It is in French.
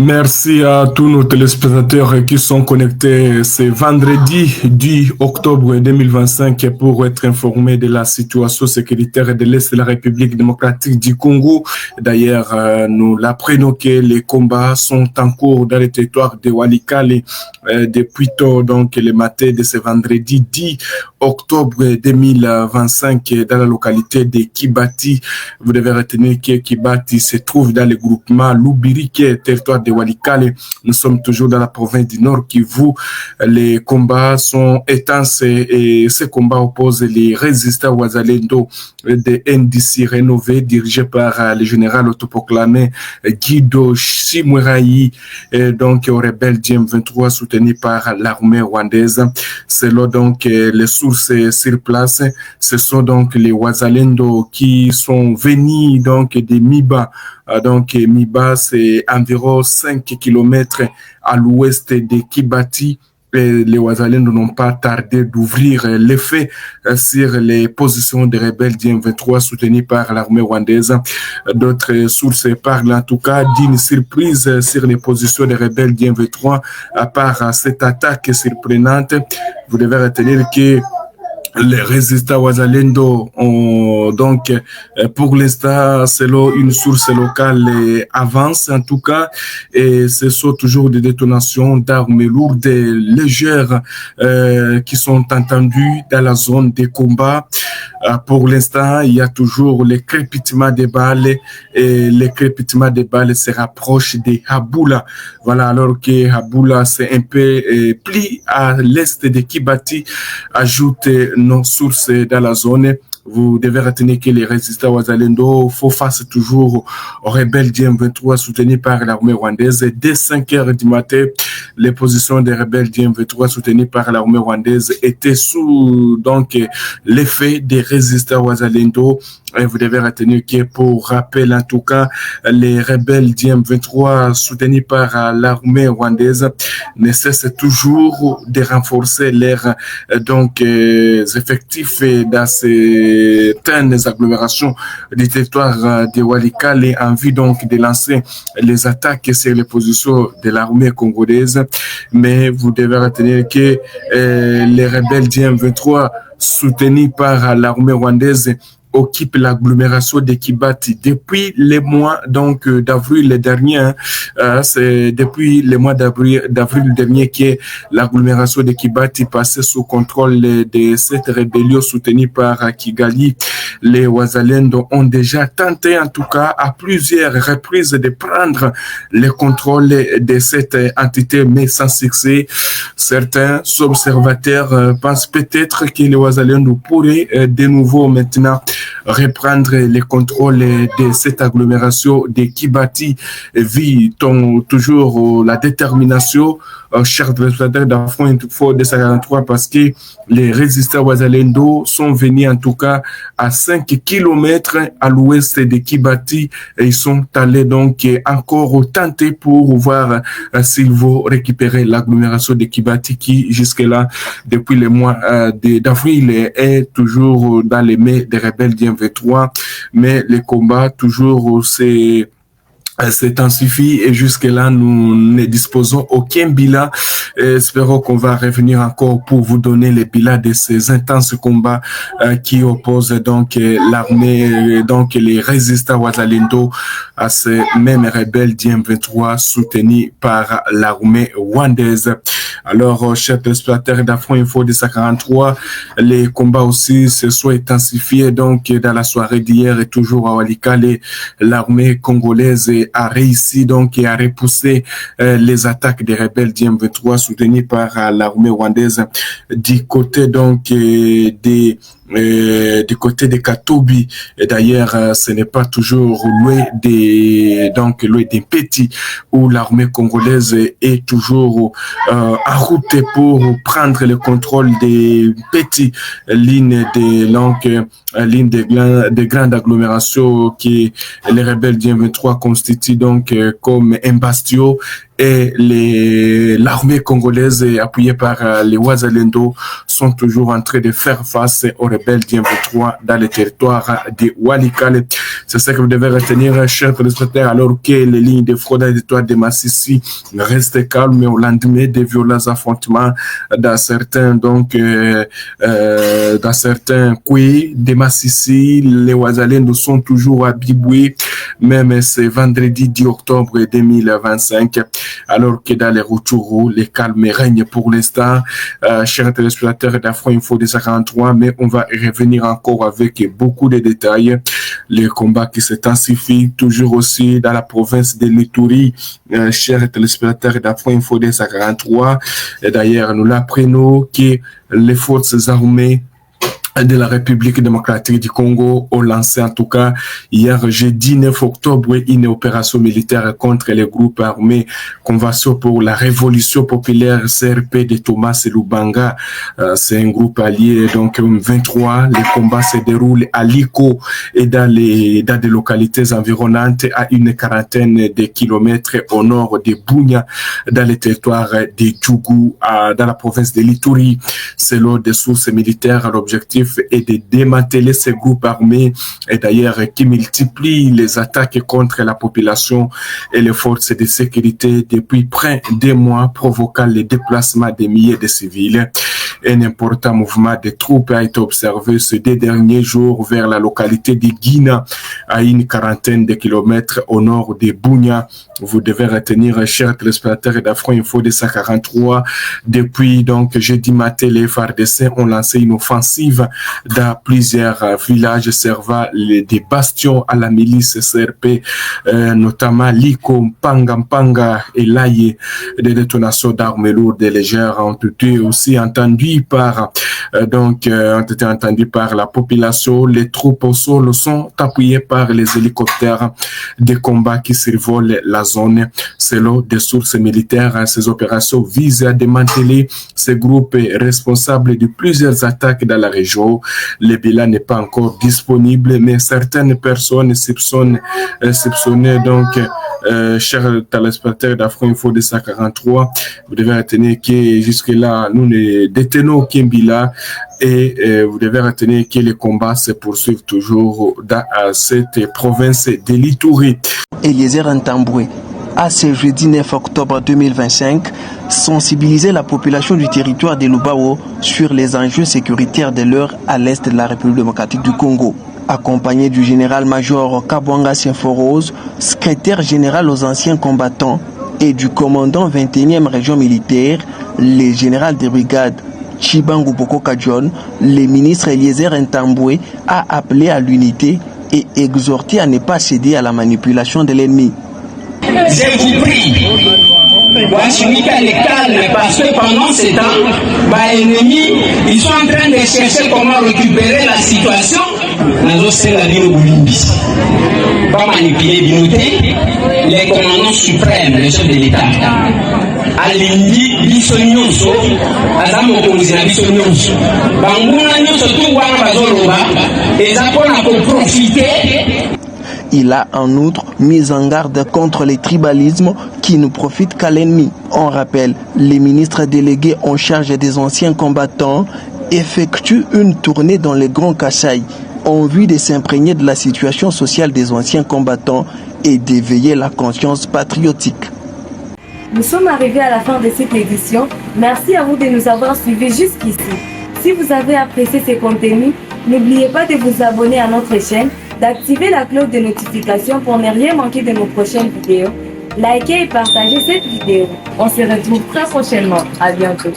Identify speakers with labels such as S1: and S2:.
S1: Merci à tous nos téléspectateurs qui sont connectés ce vendredi 10 octobre 2025 pour être informés de la situation sécuritaire de l'Est de la République démocratique du Congo. D'ailleurs, nous l'apprenons que les combats sont en cours dans le territoire de Walikale depuis tôt, donc le matin de ce vendredi 10 octobre 2025 dans la localité de Kibati. Vous devez retenir que Kibati se trouve dans le groupement Lubirike, territoire de Walikale. Nous sommes toujours dans la province du Nord Kivu. Les combats sont intenses et ces combats opposent les résistants Wazalendo de NDC rénovés dirigés par le général autoproclamé Guido Chimwerayi, donc aux rebelles DM23 soutenus par l'armée rwandaise. Selon donc les sources sur place, ce sont donc les Wazalendo qui sont venus donc de Miba. Donc Miba, c'est environ 5 kilomètres à l'ouest de Kibati. Et les Wazalendo n'ont pas tardé d'ouvrir les faits sur les positions des rebelles DM23 soutenus par l'armée rwandaise. D'autres sources parlent en tout cas d'une surprise sur les positions des rebelles DM23 à part cette attaque surprenante. Vous devez retenir que les résistants Wazalendo ont donc, pour l'instant, selon une source locale, avancent en tout cas, et ce sont toujours des détonations d'armes lourdes et légères qui sont entendues dans la zone des combats. Pour l'instant, il y a toujours les crépitements des balles et les crépitements des balles se rapprochent de Haboula. Voilà, alors que Haboula, c'est un peu pli à l'est de Kibati, ajoute nos sources dans la zone. Vous devez retenir que les résistants Wazalendo font face toujours aux rebelles DM23 soutenus par l'armée rwandaise. Dès 5 heures du matin, les positions des rebelles DM23 soutenus par l'armée rwandaise étaient sous donc l'effet des résistants Wazalendo. Et vous devez retenir que, pour rappel en tout cas, les rebelles DM23 soutenus par l'armée rwandaise ne cessent toujours de renforcer leurs donc effectifs dans certaines agglomérations du territoire de Walikale en vue donc de lancer les attaques sur les positions de l'armée congolaise. Mais vous devez retenir que les rebelles DM23 soutenus par l'armée rwandaise occupe l'agglomération de Kibati depuis les mois donc d'avril dernier. C'est depuis les mois d'avril dernier que l'agglomération de Kibati passait sous contrôle de cette rébellion soutenue par Kigali. Les Wazalendo ont déjà tenté en tout cas à plusieurs reprises de prendre le contrôle de cette entité, mais sans succès. Certains observateurs pensent peut-être que les Wazalendo pourraient de nouveau maintenant reprendre le contrôle de cette agglomération de Kibati. Vit-on toujours la détermination, chers téléspectateurs d'Afro Info 243, parce que les résistants Wazalendo sont venus en tout cas à 5 kilomètres à l'ouest de Kibati et ils sont allés donc encore tenter pour voir s'ils vont récupérer l'agglomération de Kibati qui jusque-là, depuis le mois d'avril, est toujours dans les mains des rebelles DM23, mais les combats toujours s'intensifient et jusque-là, nous ne disposons aucun bilan. Espérons qu'on va revenir encore pour vous donner les bilans de ces intenses combats qui opposent donc l'armée, donc les résistants Wazalendo à ces mêmes rebelles DM23 soutenus par l'armée rwandaise. Alors, chers téléspectateurs d'Afro Info 243, les combats aussi se sont intensifiés donc dans la soirée d'hier et toujours à Walikale, l'armée congolaise a réussi donc à repousser les attaques des rebelles DM23 soutenus par l'armée rwandaise du côté donc du côté de Katobi. Et d'ailleurs, ce n'est pas toujours loin des Petit où l'armée congolaise est toujours en route pour prendre le contrôle des petites lignes de l'une des grandes agglomérations qui les rebelles du M23 constituent donc comme un bastion, et l'armée congolaise appuyée par les Wazalendo sont toujours en train de faire face aux rebelles du M23 dans le territoire de Walikale. C'est ce que vous devez retenir, chers téléspectateurs, alors que les lignes de fraude à l'étoile de Massissi restent calmes au lendemain des violents affrontements dans certains coins de Massissi. Les Wazalendo sont toujours à Biboué, même ce vendredi 10 octobre 2025. Alors que dans les Rutshuru, les calmes règnent pour l'instant. Chers téléspectateurs d'Afro Info 243, mais on va revenir encore avec beaucoup de détails. Les combats qui s'intensifient toujours aussi dans la province de l'Ituri, chers téléspectateurs d'Afro Info 243. Et d'ailleurs, nous l'apprenons que les forces armées de la République démocratique du Congo ont lancé en tout cas hier jeudi 9 octobre une opération militaire contre les groupes armés Convention pour la Révolution populaire CRP de Thomas Lubanga. C'est un groupe allié donc 23. Les combats se déroulent à Liko et dans des localités environnantes à une quarantaine de kilomètres au nord de Bunia, dans le territoire de Djougou, dans la province de l'Ituri. Selon des sources militaires, l'objectif est de démanteler ces groupes armés et d'ailleurs qui multiplient les attaques contre la population et les forces de sécurité depuis près de mois, provoquant le déplacement des milliers de civils. Un important mouvement de troupes a été observé ces 2 derniers jours vers la localité de Guina, à une quarantaine de kilomètres au nord de Bunia. Vous devez retenir, chers téléspectateurs d'Afro Info 243, depuis donc jeudi matin, les FARDC ont lancé une offensive dans plusieurs villages servant des bastions à la milice CRP, notamment Liko, Mpanga et Laye. Des détonations d'armes lourdes et légères ont été aussi entendues par la population. Les troupes au sol sont appuyées par les hélicoptères de combat qui survolent la zone. Selon des sources militaires, ces opérations visent à démanteler ces groupes responsables de plusieurs attaques dans la région. Le bilan n'est pas encore disponible, mais certaines personnes soupçonnées donc, chers téléspectateurs d'Afro Info 243, vous devez retenir que jusque-là, nous ne détenons aucun bilan et vous devez retenir que les combats se poursuivent toujours dans cette province de l'Ituri.
S2: Eliezer Ntambwe a ce jeudi 9 octobre 2025 sensibilisé la population du territoire de Lubao sur les enjeux sécuritaires de l'heure à l'est de la République démocratique du Congo. Accompagné du général-major Kabwanga Sienforose, secrétaire général aux anciens combattants, et du commandant 21e région militaire, le général de brigade Chibangu Boko Kadjon, le ministre Eliezer Ntambwe a appelé à l'unité et exhorté à ne pas céder à la manipulation de l'ennemi.
S3: Je vous prie, Washington est calme parce que pendant ce temps, ennemis, ils sont en train de chercher comment récupérer la situation. Pas manipuler Binoté, les commandants suprêmes, les chefs de l'État. Alindi biso nyonso, azamu okonzi na biso nyonso. Banguna nyonso tu wana bazoloba, ezapona ko profiter.
S2: Il a en outre mis en garde contre les tribalismes qui ne profitent qu'à l'ennemi. On rappelle, les ministres délégués en charge des anciens combattants effectuent une tournée dans les Grands Kasaï en vue de s'imprégner de la situation sociale des anciens combattants et d'éveiller la conscience patriotique.
S4: Nous sommes arrivés à la fin de cette édition. Merci à vous de nous avoir suivis jusqu'ici. Si vous avez apprécié ces contenus, n'oubliez pas de vous abonner à notre chaîne, d'activer la cloche de notification pour ne rien manquer de nos prochaines vidéos. Likez et partagez cette vidéo. On se retrouve très prochainement. À bientôt.